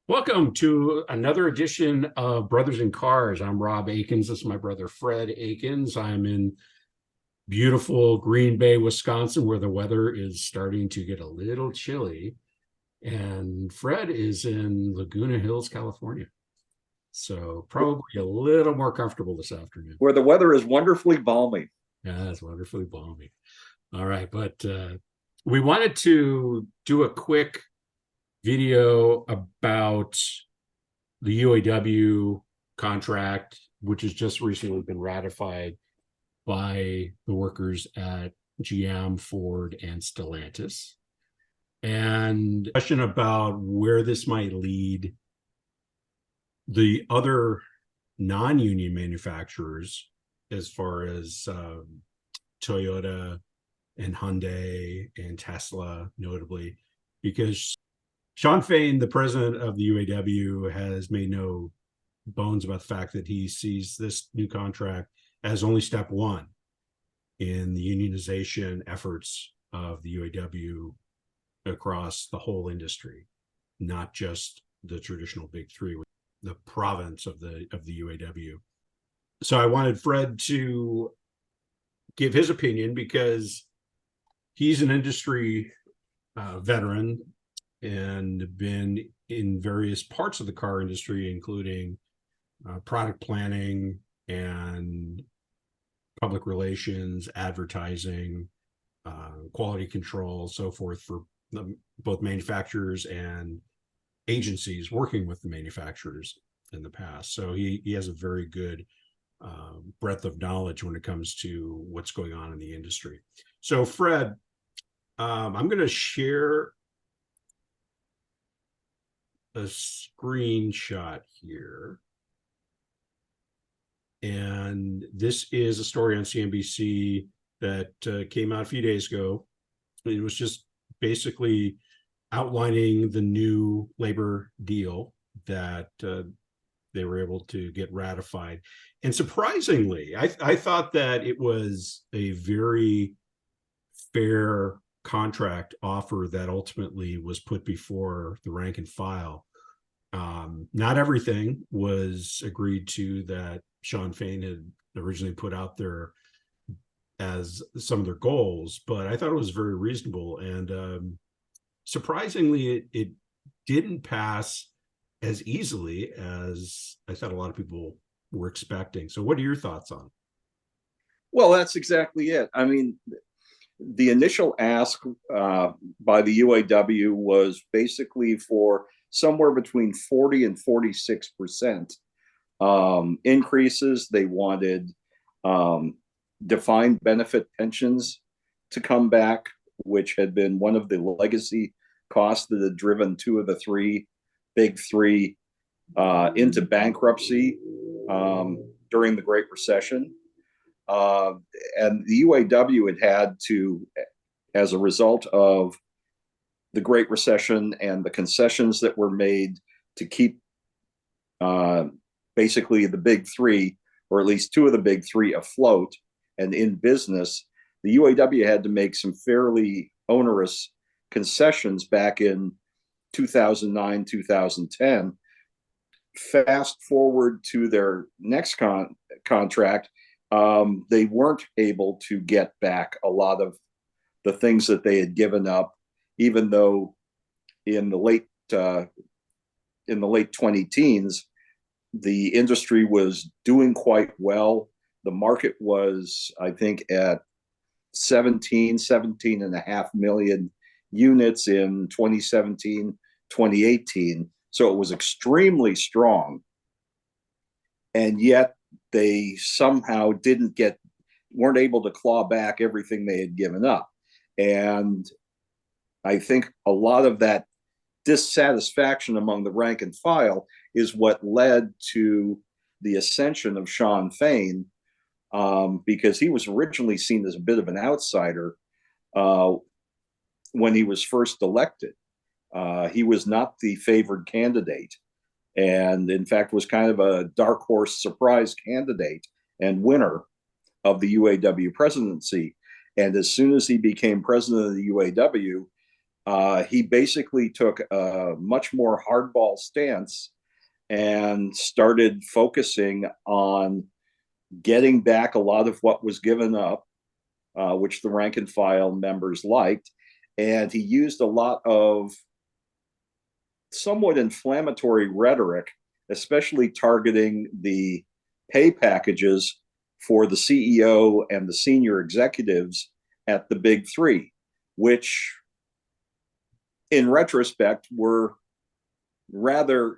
Welcome to another edition of Brothers in Cars. I'm Rob Akins. This is my brother Fred Akins. I'm in beautiful Green Bay, Wisconsin, where the weather is starting to get a little chilly. And Fred is in Laguna Hills, California. So probably a little more comfortable this afternoon. Where the weather is wonderfully balmy. Yeah, it's wonderfully balmy. All right, but we wanted to do a quick video about the UAW contract, which has just recently been ratified by the workers at GM, Ford, and Stellantis. And a question about where this might lead the other non-union manufacturers, as far as Toyota and Hyundai and Tesla, notably, because Shawn Fain, the president of the UAW, has made no bones about the fact that he sees this new contract as only step one in the unionization efforts of the UAW across the whole industry, not just the traditional big three, the province of the UAW. So I wanted Fred to give his opinion because he's an industry veteran and been in various parts of the car industry, including product planning and public relations, advertising, quality control, so forth, for both manufacturers and agencies working with the manufacturers in the past. So he has a very good breadth of knowledge when it comes to what's going on in the industry. So Fred, I'm going to share a screenshot here. And this is a story on CNBC that came out a few days ago. It was just basically outlining the new labor deal that they were able to get ratified. And surprisingly, I thought that it was a very fair contract offer that ultimately was put before the rank and file. Not everything was agreed to that Shawn Fain had originally put out there as some of their goals, but I thought it was very reasonable. And surprisingly, it didn't pass as easily as I thought a lot of people were expecting. So what are your thoughts on it? Well, that's exactly it. I mean, the initial ask by the UAW was basically for somewhere between 40 and 46% increases. They wanted defined benefit pensions to come back, which had been one of the legacy costs that had driven two of the big three into bankruptcy during the Great Recession. And the UAW had to, as a result of the Great Recession and the concessions that were made to keep basically the big three, or at least two of the big three, afloat and in business, the UAW had to make some fairly onerous concessions back in 2009, 2010. Fast forward to their next contract, they weren't able to get back a lot of the things that they had given up, even though in the late 2010s, the industry was doing quite well. The market was, I think, at 17 and a half million units in 2017, 2018. So it was extremely strong. And yet they somehow weren't able to claw back everything they had given up. And I think a lot of that dissatisfaction among the rank and file is what led to the ascension of Shawn Fain, because he was originally seen as a bit of an outsider when he was first elected. He was not the favored candidate, and in fact was kind of a dark horse surprise candidate and winner of the UAW presidency. And as soon as he became president of the UAW, He basically took a much more hardball stance and started focusing on getting back a lot of what was given up, which the rank and file members liked. And he used a lot of somewhat inflammatory rhetoric, especially targeting the pay packages for the CEO and the senior executives at the big three, which in retrospect were rather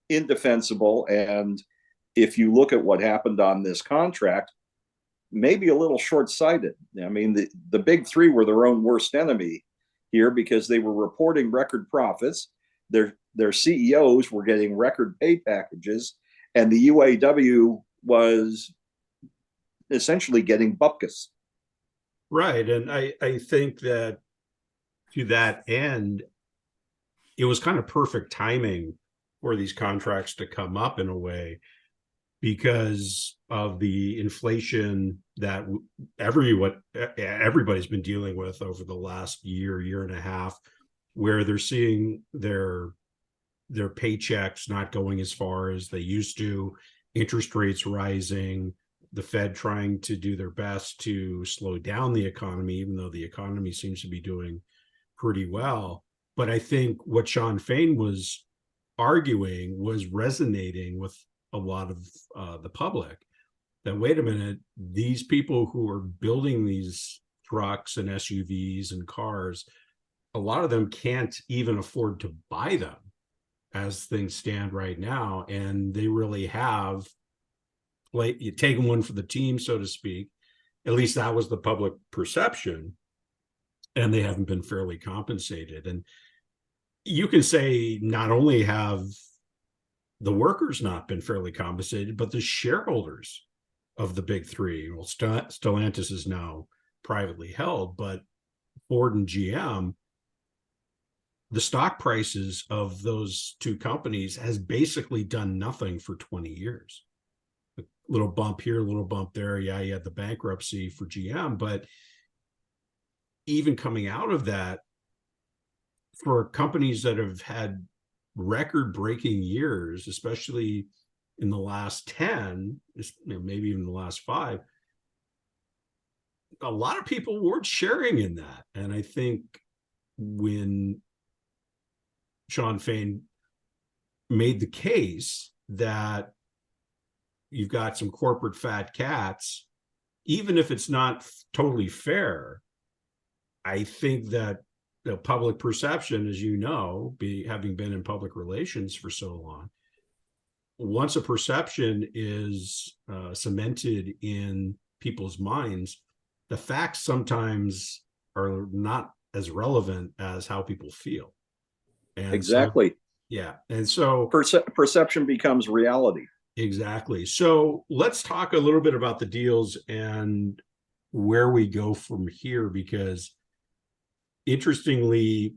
indefensible. And if you look at what happened on this contract, maybe a little short-sighted. I mean, the big three were their own worst enemy here because they were reporting record profits. Their CEOs were getting record pay packages, and the UAW was essentially getting bupkis. Right. And I think that to that end, it was kind of perfect timing for these contracts to come up in a way because of the inflation that everybody's been dealing with over the last year and a half, where they're seeing their paychecks not going as far as they used to, interest rates rising, the Fed trying to do their best to slow down the economy, even though the economy seems to be doing pretty well. But I think what Sean Fain was arguing was resonating with a lot of the public, that wait a minute, these people who are building these trucks and SUVs and cars, a lot of them can't even afford to buy them as things stand right now. And they really have taken one for the team, so to speak. At least that was the public perception. And they haven't been fairly compensated. And you can say not only have the workers not been fairly compensated, but the shareholders of the big three. Well, Stellantis is now privately held, but Ford and GM, the stock prices of those two companies has basically done nothing for 20 years. A little bump here, a little bump there. Yeah, you had the bankruptcy for GM, but even coming out of that, for companies that have had record-breaking years, especially in the last 10, maybe even the last 5, a lot of people weren't sharing in that. And I think when Sean Fain made the case that you've got some corporate fat cats, even if it's not totally fair, I think that the public perception, as you know, having been in public relations for so long, once a perception is cemented in people's minds, the facts sometimes are not as relevant as how people feel. And exactly. So, yeah. And so perception becomes reality. Exactly. So let's talk a little bit about the deals and where we go from here, because interestingly,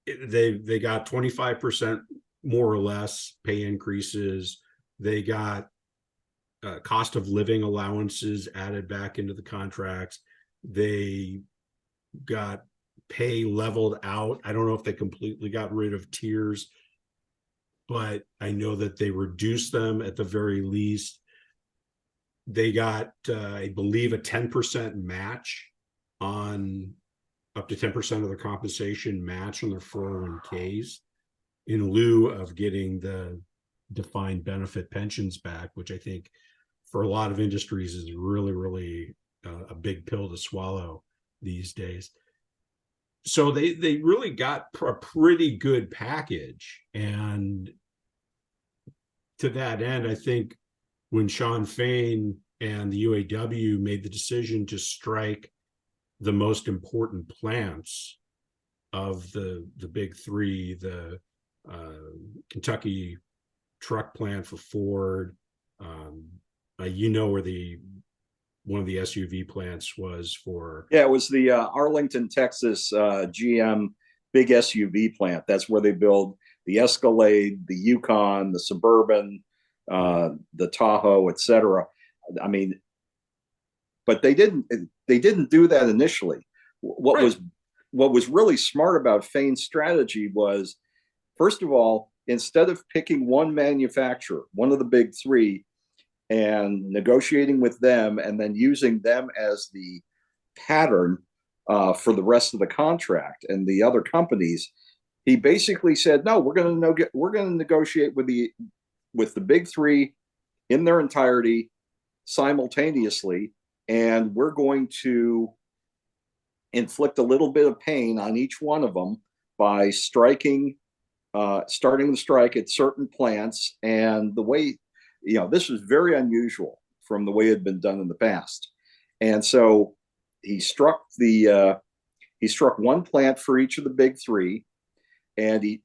they got 25% more or less pay increases. They got cost of living allowances added back into the contracts. They got pay leveled out. I don't know if they completely got rid of tiers, but I know that they reduced them at the very least. They got, I believe, a 10% match on up to 10% of their compensation match on their 401ks in lieu of getting the defined benefit pensions back, which I think for a lot of industries is really, really a big pill to swallow these days. So they really got a pretty good package. And to that end, I think when Sean Fain and the UAW made the decision to strike the most important plants of the big three, the Kentucky truck plant for Ford, you know where one of the SUV plants was for. Yeah, it was the Arlington, Texas GM big SUV plant. That's where they build the Escalade, the Yukon, the Suburban, the Tahoe, etc. I mean, but they didn't do that initially. What Right. was what was really smart about Fain's strategy was, first of all, instead of picking one manufacturer, one of the big three, and negotiating with them and then using them as the pattern for the rest of the contract and the other companies, he basically said, no, we're going to negotiate with the big three in their entirety simultaneously, and we're going to inflict a little bit of pain on each one of them by starting the strike at certain plants. And the way, this was very unusual from the way it had been done in the past. And so he struck one plant for each of the big three,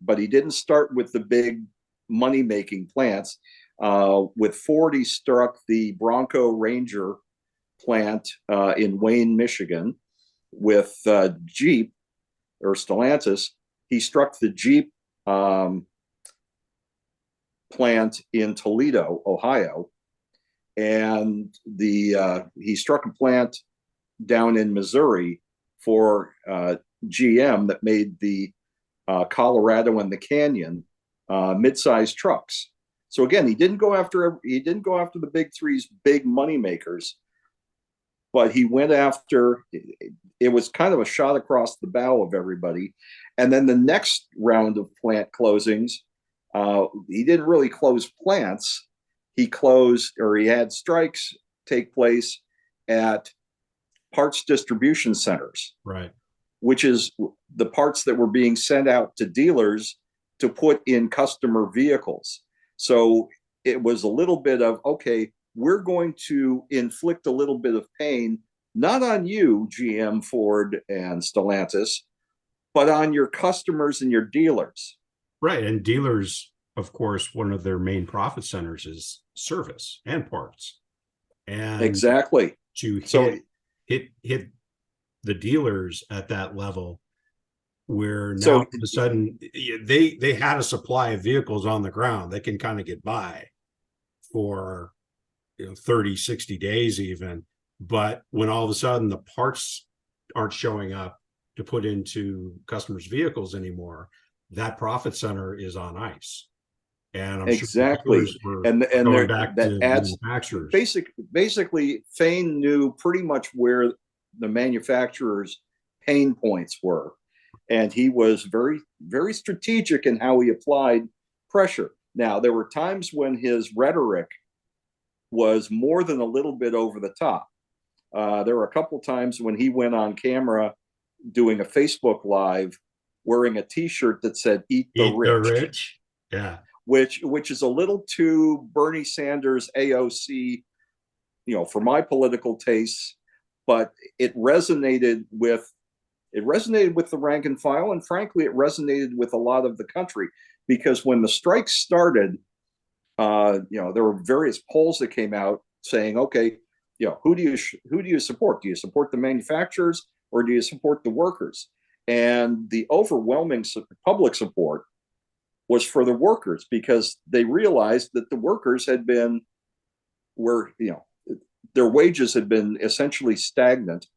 but he didn't start with the big money making plants. With Ford, he struck the Bronco Ranger plant in Wayne, Michigan. With Jeep or Stellantis, he struck the Jeep plant in Toledo, Ohio, and he struck a plant down in Missouri for GM that made the Colorado and the Canyon mid-sized trucks. So again, he didn't go after the big three's big money makers, but he went after. It was kind of a shot across the bow of everybody. And then the next round of plant closings, he didn't really close plants. He had strikes take place at parts distribution centers, right? Which is the parts that were being sent out to dealers to put in customer vehicles. So it was a little bit of, okay, we're going to inflict a little bit of pain, not on you, GM, Ford, and Stellantis, but on your customers and your dealers. Right. And dealers, of course, one of their main profit centers is service and parts. And exactly. To hit the dealers at that level, where now all of a sudden they had a supply of vehicles on the ground that can kind of get by for 30, 60 days even. But when all of a sudden the parts aren't showing up to put into customers' vehicles anymore, that profit center is on ice. And I'm exactly sure and going back that to adds manufacturers. Basically Fain knew pretty much where the manufacturers' pain points were, and he was very, very strategic in how he applied pressure. Now, there were times when his rhetoric was more than a little bit over the top. There were a couple of times when he went on camera doing a Facebook Live wearing a T-shirt that said "Eat the Rich." Yeah, which is a little too Bernie Sanders AOC, for my political tastes, but it resonated with the rank and file, and frankly, it resonated with a lot of the country, because when the strike started, there were various polls that came out saying, okay, who do you support? Do you support the manufacturers or do you support the workers? And the overwhelming public support was for the workers, because they realized that the workers their wages had been essentially stagnant.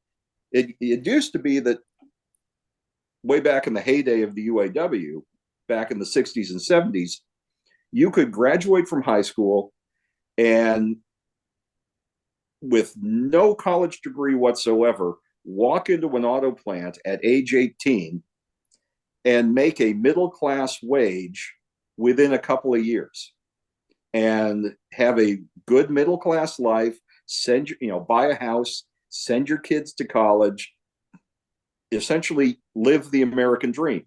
It used to be that way back in the heyday of the UAW, back in the 60s and 70s, you could graduate from high school and with no college degree whatsoever, walk into an auto plant at age 18 and make a middle-class wage within a couple of years and have a good middle-class life, buy a house, send your kids to college, essentially live the American dream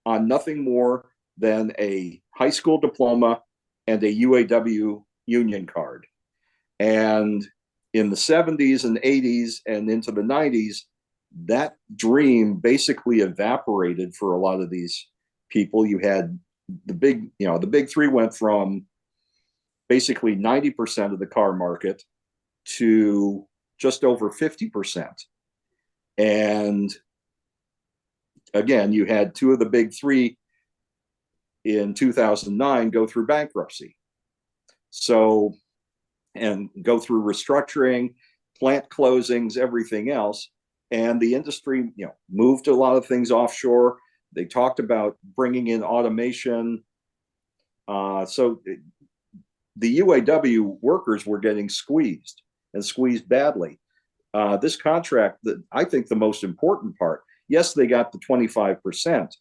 on nothing more than a high school diploma and a UAW union card. And in the 70s and 80s and into the 90s, that dream basically evaporated for a lot of these people. You had the big three went from basically 90% of the car market to just over 50%. And again, you had two of the big three in 2009 go through bankruptcy. So, and go through restructuring, plant closings, everything else. and the industry, moved a lot of things offshore. They talked about bringing in automation. So the UAW workers were getting squeezed and squeezed badly. This contract, I think the most important part, yes, they got the 25%,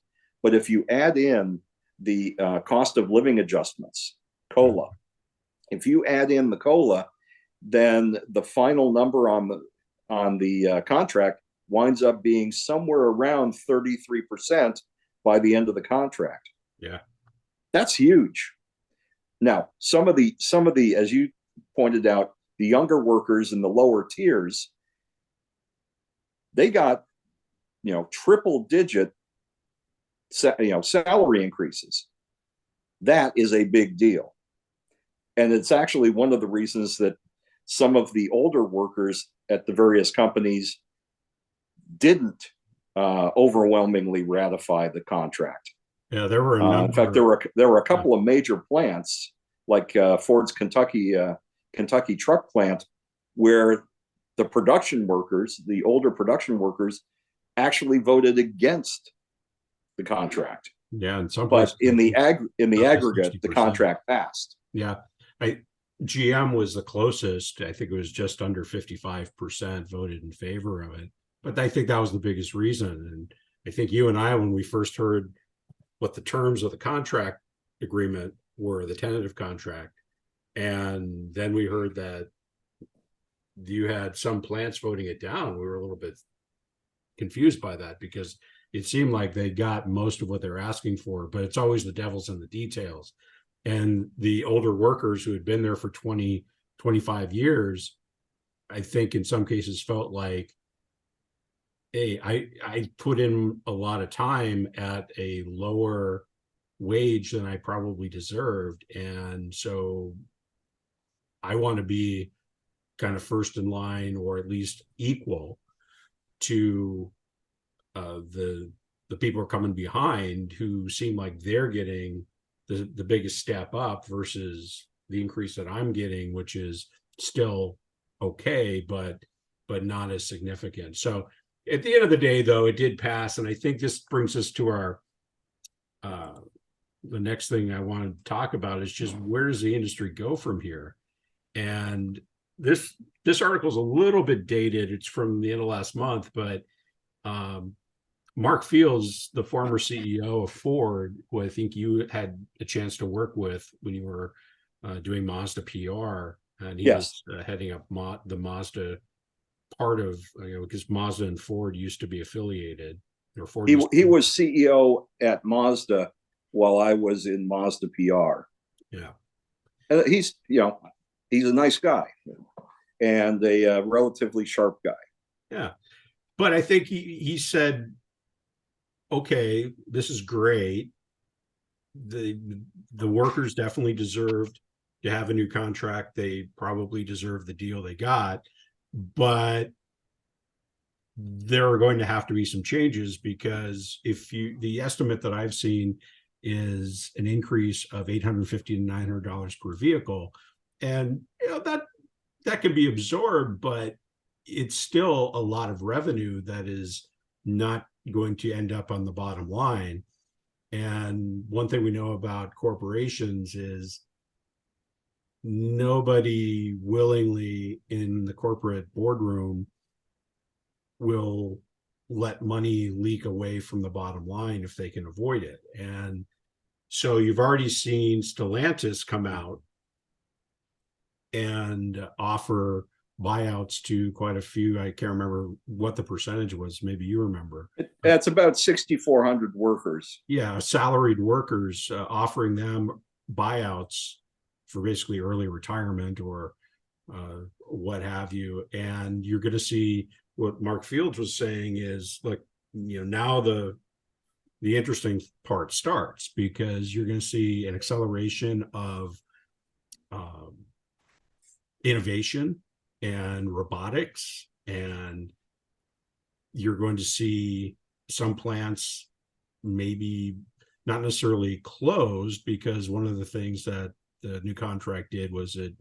but if you add in the cost of living adjustments, COLA, if you add in the COLA, then the final number on the contract winds up being somewhere around 33% by the end of the contract. Yeah, that's huge. Now, some of the, as you pointed out, the younger workers in the lower tiers, they got, triple digit, salary increases. That is a big deal. And it's actually one of the reasons that some of the older workers at the various companies didn't overwhelmingly ratify the contract. Yeah, there were a number. In fact, there were a couple of major plants, like Ford's Kentucky truck plant, where the production workers, the older production workers, actually voted against the contract. Yeah, in some but places, in the aggregate, 60%. the contract passed. Yeah, GM was the closest. I think it was just under 55% voted in favor of it. But I think that was the biggest reason. And I think you and I, when we first heard what the terms of the contract agreement were, the tentative contract, and then we heard that you had some plants voting it down, we were a little bit confused by that, because it seemed like they got most of what they're asking for, but it's always the devil's in the details. And the older workers who had been there for 20, 25 years, I think in some cases felt like, hey, I put in a lot of time at a lower wage than I probably deserved. And so I want to be kind of first in line, or at least equal to the people who are coming behind, who seem like they're getting the biggest step up versus the increase that I'm getting, which is still okay, but not as significant. So at the end of the day, though, it did pass. And I think this brings us to our the next thing I want to talk about is just, where does the industry go from here? And this article is a little bit dated. It's from the end of last month, but Mark Fields, the former CEO of Ford, who I think you had a chance to work with when you were doing Mazda PR, and he Yes. was heading up the Mazda part of, because Mazda and Ford used to be affiliated. Or Ford he was CEO at Mazda while I was in Mazda PR. Yeah. And he's a nice guy and a relatively sharp guy. Yeah. But I think he said, okay, this is great. The workers definitely deserved to have a new contract. They probably deserve the deal they got, but there are going to have to be some changes, because the estimate that I've seen is an increase of $850 to $900 per vehicle. And that can be absorbed, but it's still a lot of revenue that is not going to end up on the bottom line. And one thing we know about corporations is nobody willingly in the corporate boardroom will let money leak away from the bottom line if they can avoid it. And so you've already seen Stellantis come out and offer buyouts to quite a few. I can't remember what the percentage was. Maybe you remember. That's about 6,400 workers. Yeah, salaried workers, offering them buyouts for basically early retirement or what have you. And you're going to see what Mark Fields was saying is, like, now the interesting part starts, because you're going to see an acceleration of innovation and robotics, and you're going to see some plants maybe not necessarily closed, because one of the things that the new contract did was it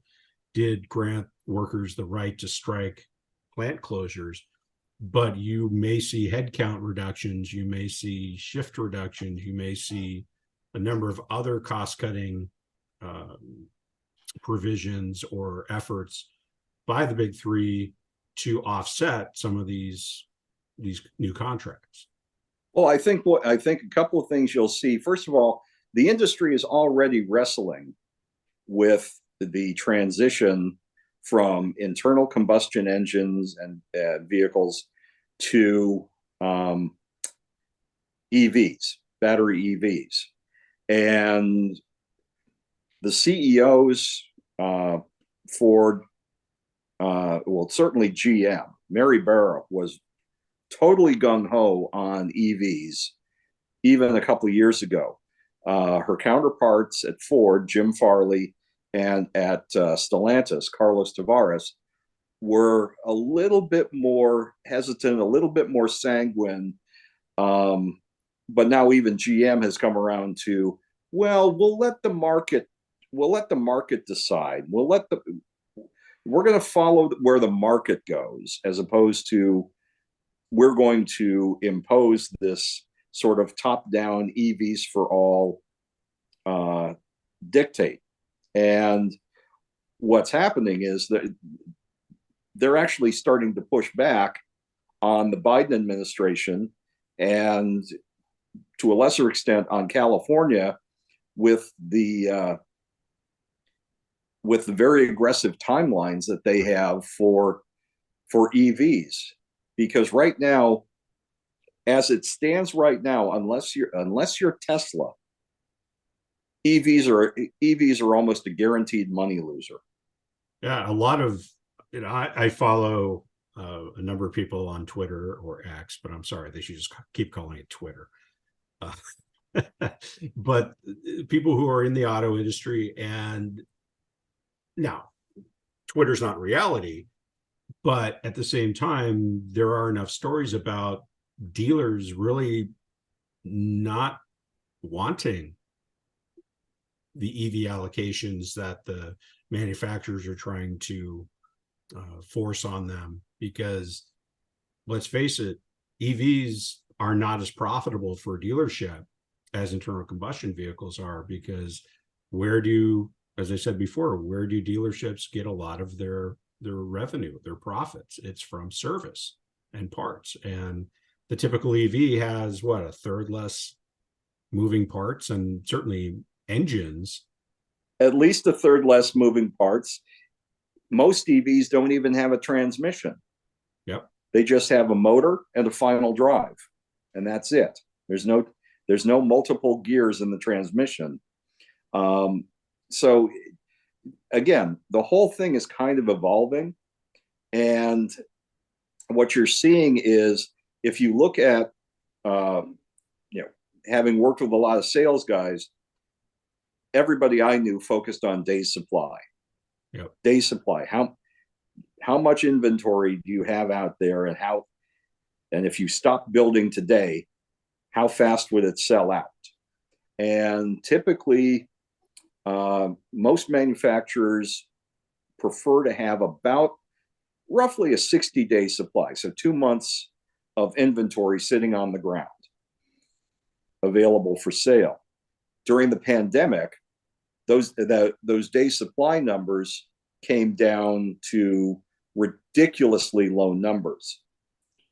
did grant workers the right to strike plant closures, but you may see headcount reductions, you may see shift reductions, you may see a number of other cost-cutting provisions or efforts by the big three to offset some of these new contracts. Well, I think a couple of things you'll see. First of all, the industry is already wrestling with the transition from internal combustion engines and vehicles to EVs, battery EVs. And the CEOs, Ford, well, certainly GM, Mary Barra was totally gung-ho on EVs even a couple of years ago. Her counterparts at Ford, Jim Farley, and at Stellantis, Carlos Tavares, were a little bit more hesitant, a little bit more sanguine. But now even GM has come around to, well, we'll let the market decide. We're going to follow where the market goes, as opposed to we're going to impose this sort of top-down EVs for all dictate. And what's happening is that they're actually starting to push back on the Biden administration, and to a lesser extent on California, with the very aggressive timelines that they have for EVs. Because right now, as it stands right now, unless you're Tesla, EVs are almost a guaranteed money loser. Yeah, a lot of, I follow a number of people on Twitter or X, but I'm sorry, they should just keep calling it Twitter. But people who are in the auto industry, and now Twitter's not reality, but at the same time, there are enough stories about dealers really not wanting the EV allocations that the manufacturers are trying to force on them, because let's face it, EVs are not as profitable for a dealership as internal combustion vehicles are, because as I said before, where do dealerships get a lot of their revenue, their profits? It's from service and parts. And the typical EV has what, a third less moving parts, and certainly engines. At least a third less moving parts. Most EVs don't even have a transmission. Yep. They just have a motor and a final drive, and that's it. There's no multiple gears in the transmission. So again, the whole thing is kind of evolving, and what you're seeing is, if you look at, having worked with a lot of sales guys, everybody I knew focused on days supply. Yep. Day supply. How much inventory do you have out there, and if you stop building today, how fast would it sell out? And typically, most manufacturers prefer to have about roughly a 60-day supply, so 2 months of inventory sitting on the ground, available for sale. During the pandemic, those day supply numbers came down to ridiculously low numbers,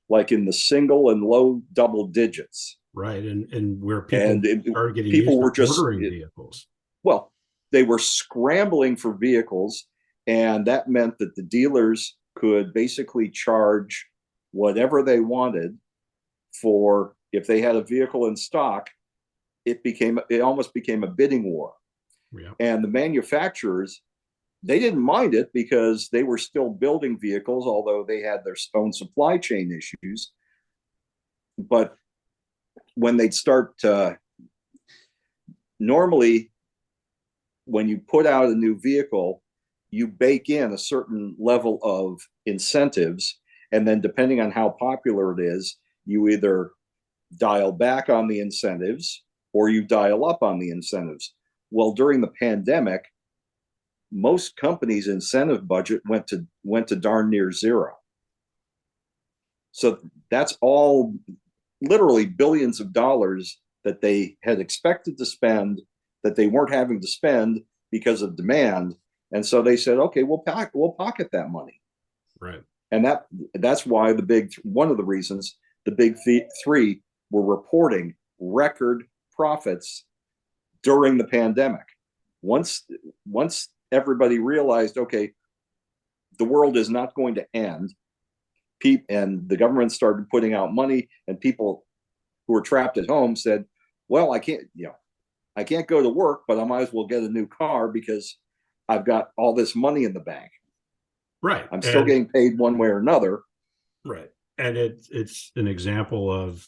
like in the single and low double digits. Right, and where people started getting people used were to just ordering vehicles. Well, they were scrambling for vehicles, and that meant that the dealers could basically charge whatever they wanted for, if they had a vehicle in stock, it almost became a bidding war. Yeah. And the manufacturers, they didn't mind it because they were still building vehicles, although they had their own supply chain issues. But when they'd start, normally, when you put out a new vehicle, you bake in a certain level of incentives, and then depending on how popular it is, you either dial back on the incentives or you dial up on the incentives. Well, during the pandemic, most companies' incentive budget went to darn near zero. So that's all literally billions of dollars that they had expected to spend that they weren't having to spend because of demand. And so they said, okay, we'll pocket that money. Right. And that's why one of the reasons the big three were reporting record profits during the pandemic. Once everybody realized, okay, the world is not going to end, and the government started putting out money, and people who were trapped at home said, well, I can't go to work, but I might as well get a new car because I've got all this money in the bank. Right. I'm still getting paid one way or another. Right. And it's an example of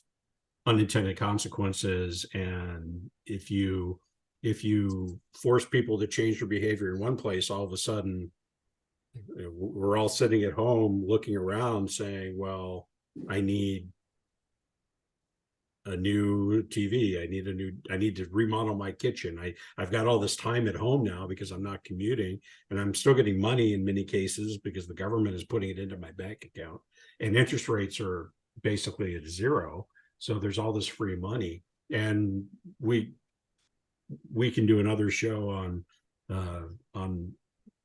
unintended consequences. And if you force people to change their behavior in one place, all of a sudden we're all sitting at home looking around saying, well, I need a new TV. I need to remodel my kitchen. I've got all this time at home now because I'm not commuting, and I'm still getting money in many cases because the government is putting it into my bank account, and interest rates are basically at zero. So there's all this free money. And we can do another show on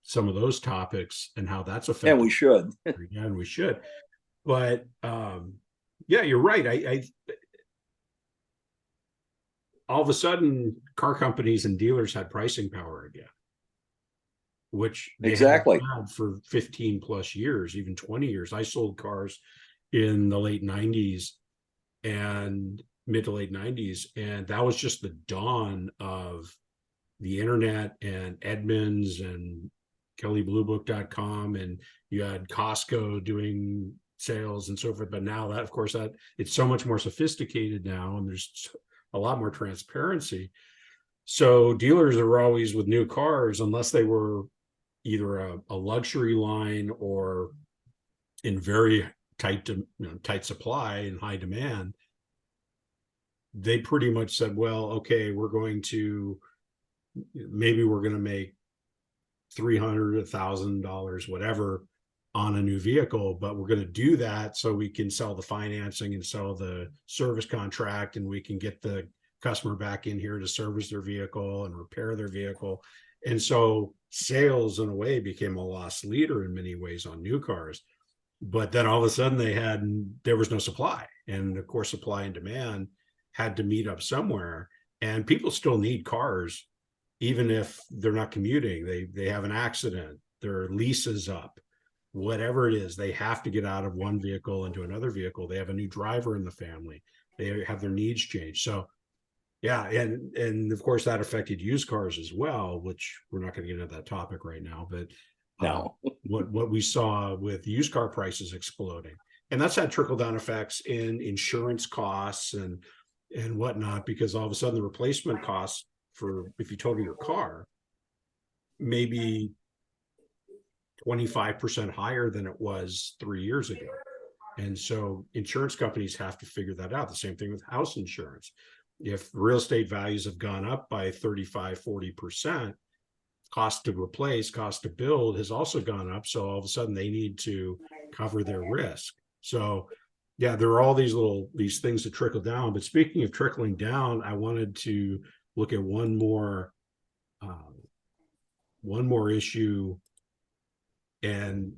some of those topics and how that's affected. And we should. And we should. But yeah, you're right. I all of a sudden, car companies and dealers had pricing power again, which they exactly had for 15 plus years, even 20 years. I sold cars in the late 90s and mid to late 90s, and that was just the dawn of the internet and Edmunds and kellybluebook.com, and you had Costco doing sales and so forth. But now that, of course, that it's so much more sophisticated now, and there's a lot more transparency. So dealers are always with new cars, unless they were either a luxury line or in very tight supply and high demand. They pretty much said, well, okay, we're going to make $300, $1,000, whatever, on a new vehicle, but we're going to do that so we can sell the financing and sell the service contract, and we can get the customer back in here to service their vehicle and repair their vehicle. And so sales, in a way, became a loss leader in many ways on new cars. But then all of a sudden there was no supply. And of course, supply and demand had to meet up somewhere. And people still need cars, even if they're not commuting. They have an accident, their lease is up, whatever it is, they have to get out of one vehicle into another vehicle. They have a new driver in the family. They have their needs changed. So yeah, and of course that affected used cars as well, which we're not going to get into that topic right now. But no, what we saw with used car prices exploding, and that's had trickle down effects in insurance costs and whatnot, because all of a sudden the replacement costs for, if you total your car, maybe 25% higher than it was 3 years ago. And so insurance companies have to figure that out. The same thing with house insurance. If real estate values have gone up by 35, 40%, cost to replace, cost to build has also gone up. So all of a sudden they need to cover their risk. So yeah, there are all these things that trickle down. But speaking of trickling down, I wanted to look at one more issue. And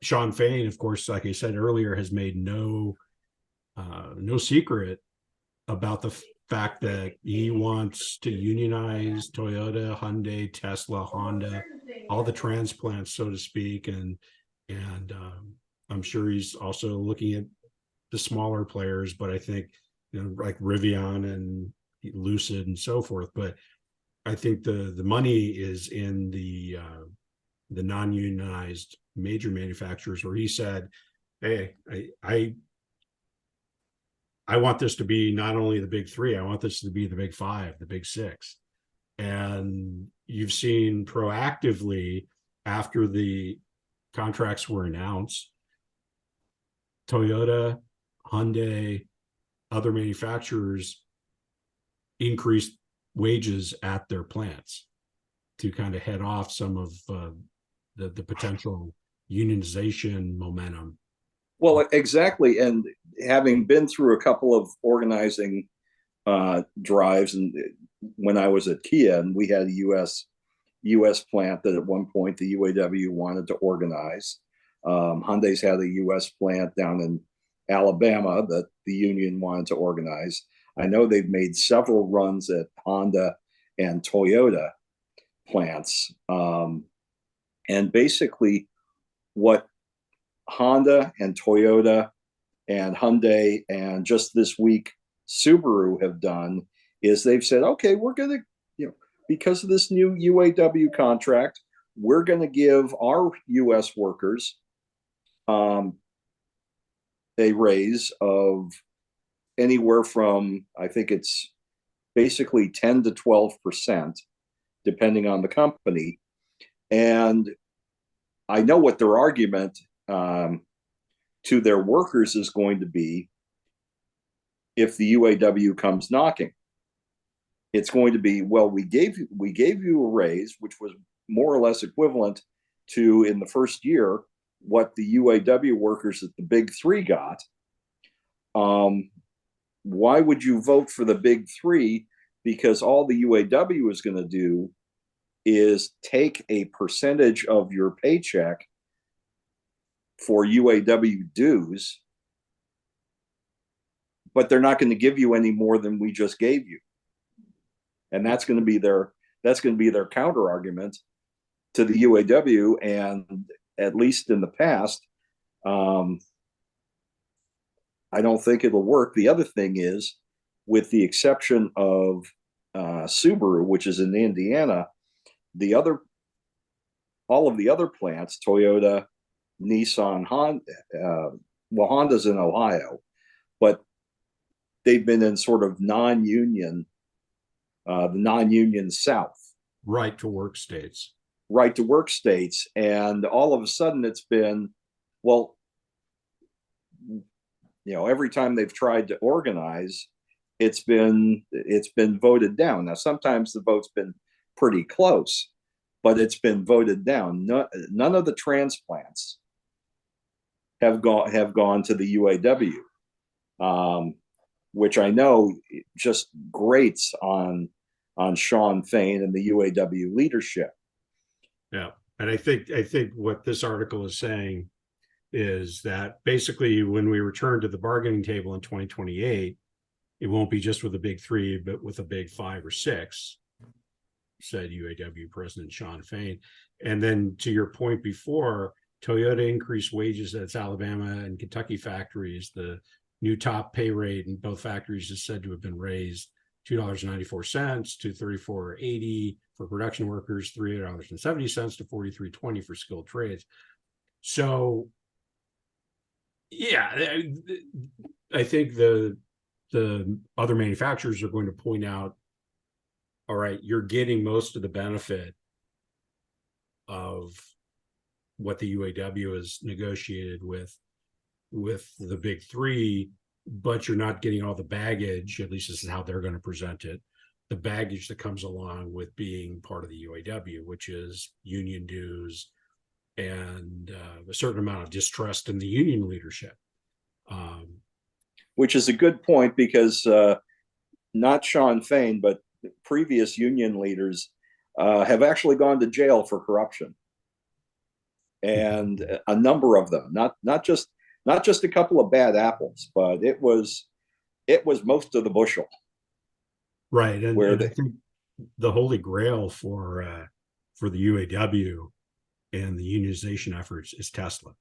Sean Fain, of course, like I said earlier, has made no secret about the fact that he wants to unionize Toyota, Hyundai, Tesla, Honda, all the transplants, so to speak. And I'm sure he's also looking at the smaller players, but I think, like Rivian and Lucid and so forth. But I think the money is in the non-unionized major manufacturers, where he said, hey, I want this to be not only the big three, I want this to be the big five, the big six. And you've seen proactively, after the contracts were announced, Toyota, Hyundai, other manufacturers increased wages at their plants to kind of head off some of the potential unionization momentum. Well, exactly. And having been through a couple of organizing drives, and when I was at Kia, and we had a U.S. plant that at one point the UAW wanted to organize. Hyundai's had a U.S. plant down in Alabama that the union wanted to organize. I know they've made several runs at Honda and Toyota plants. And basically, what Honda and Toyota and Hyundai and just this week Subaru have done is they've said, okay, we're going to, because of this new UAW contract, we're going to give our U.S. workers a raise of anywhere from, I think it's basically 10 to 12%, depending on the company. And I know what their argument to their workers is going to be if the UAW comes knocking. It's going to be, well, we gave you a raise, which was more or less equivalent to, in the first year, what the UAW workers at the big three got. Why would you vote for the big three? Because all the UAW is going to do is take a percentage of your paycheck for UAW dues, but they're not going to give you any more than we just gave you. And that's going to be their counter argument to the UAW. And at least in the past, I don't think it'll work. The other thing is, with the exception of Subaru, which is in Indiana, all of the other plants, Toyota, Nissan, Honda, Honda's in Ohio, but they've been in sort of non-union, the non-union South. Right to work states. Right to work states. And all of a sudden it's been, well, every time they've tried to organize, it's been voted down. Now, sometimes the vote's been pretty close, but it's been voted down. None of the transplants have gone to the UAW, which I know just grates on Sean Fain and the UAW leadership. Yeah, and I think what this article is saying is that basically when we return to the bargaining table in 2028, it won't be just with the big three, but with a big 5 or 6, said UAW President Sean Fain. And then to your point before, Toyota increased wages at its Alabama and Kentucky factories. The new top pay rate in both factories is said to have been raised $2.94 to $34.80 for production workers, $3.70 to $43.20 for skilled trades. So, yeah, I think the other manufacturers are going to point out, all right, you're getting most of the benefit of what the UAW has negotiated with the big three, but you're not getting all the baggage, at least this is how they're going to present it, the baggage that comes along with being part of the UAW, which is union dues and a certain amount of distrust in the union leadership. Which is a good point, because not Sean Fain, but previous union leaders have actually gone to jail for corruption. And a number of them, not just a couple of bad apples, but it was most of the bushel. Right. And I think the holy grail for the UAW and the unionization efforts is Tesla.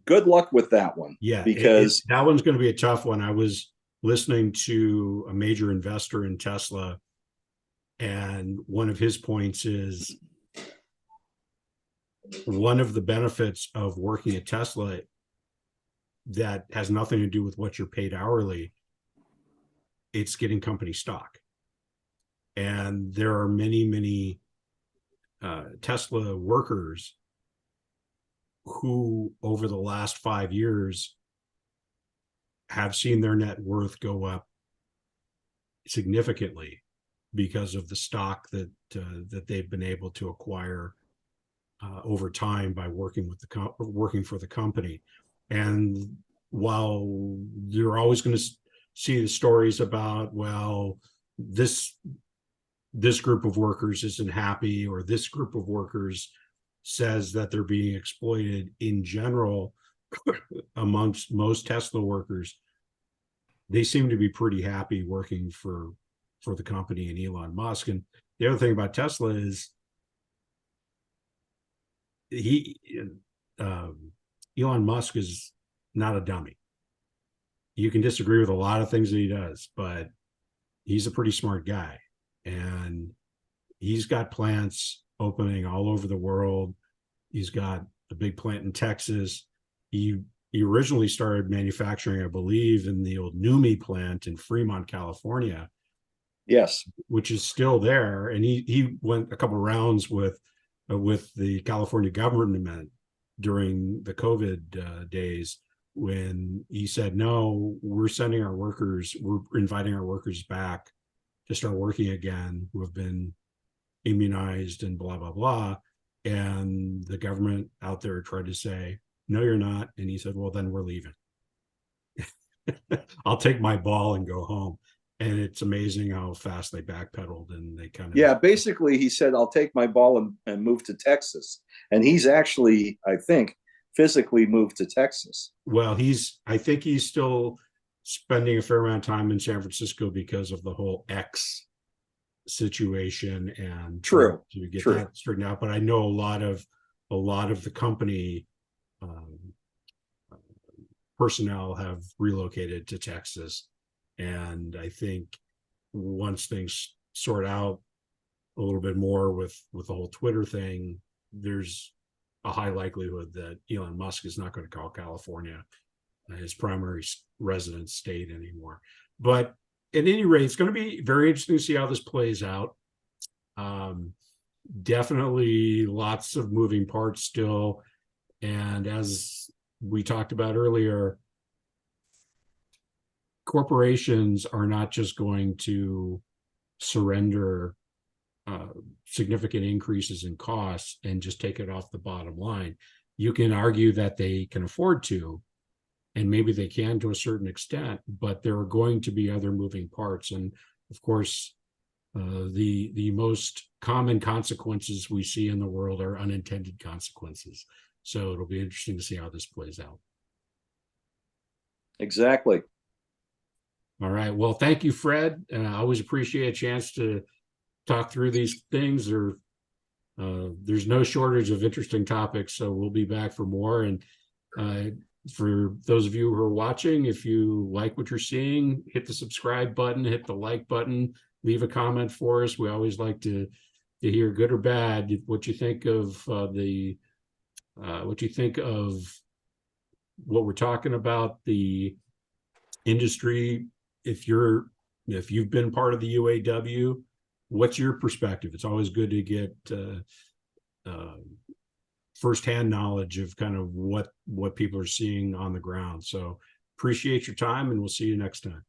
Good luck with that one. Yeah, because that one's going to be a tough one. I was listening to a major investor in Tesla, and one of his points is one of the benefits of working at Tesla that has nothing to do with what you're paid hourly. It's getting company stock. And there are many Tesla workers who over the last 5 years have seen their net worth go up significantly because of the stock that they've been able to acquire over time by working with working for the company. And while you're always going to see the stories about, well, this group of workers isn't happy, or this group of workers says that they're being exploited, in general, amongst most Tesla workers, they seem to be pretty happy working for the company and Elon Musk. And the other thing about Tesla is Elon Musk is not a dummy. You can disagree with a lot of things that he does, but he's a pretty smart guy, and he's got plants opening all over the world. He's got a big plant in Texas. He originally started manufacturing, I believe, in the old Numi plant in Fremont, California. Yes, which is still there. And he went a couple rounds with the California government during the COVID days, when he said, no, we're inviting our workers back to start working again, who have been immunized and blah, blah, blah. And the government out there tried to say, no, you're not. And he said, well, then we're leaving. I'll take my ball and go home. And it's amazing how fast they backpedaled, and they kind of, yeah, basically he said, I'll take my ball and move to Texas. And he's actually, I think, physically moved to Texas. Well, I think he's still spending a fair amount of time in San Francisco because of the whole X situation, and True, to get true. that straightened out. But I know a lot of the company personnel have relocated to Texas. And I think once things sort out a little bit more with the whole Twitter thing, there's a high likelihood that Elon Musk is not going to call California his primary residence state anymore. But at any rate, it's going to be very interesting to see how this plays out. Definitely lots of moving parts still. And as we talked about earlier, corporations are not just going to surrender significant increases in costs and just take it off the bottom line. You can argue that they can afford to, and maybe they can to a certain extent, but there are going to be other moving parts. And of course, the most common consequences we see in the world are unintended consequences. So it'll be interesting to see how this plays out. Exactly. All right. Well, thank you, Fred. I always appreciate a chance to talk through these things. There's no shortage of interesting topics, so we'll be back for more. And for those of you who are watching, if you like what you're seeing, hit the subscribe button, hit the like button, leave a comment for us. We always like to hear, good or bad, what you think of what you think of what we're talking about, the industry. If you've been part of the UAW, what's your perspective? It's always good to get firsthand knowledge of kind of what people are seeing on the ground. So appreciate your time, and we'll see you next time.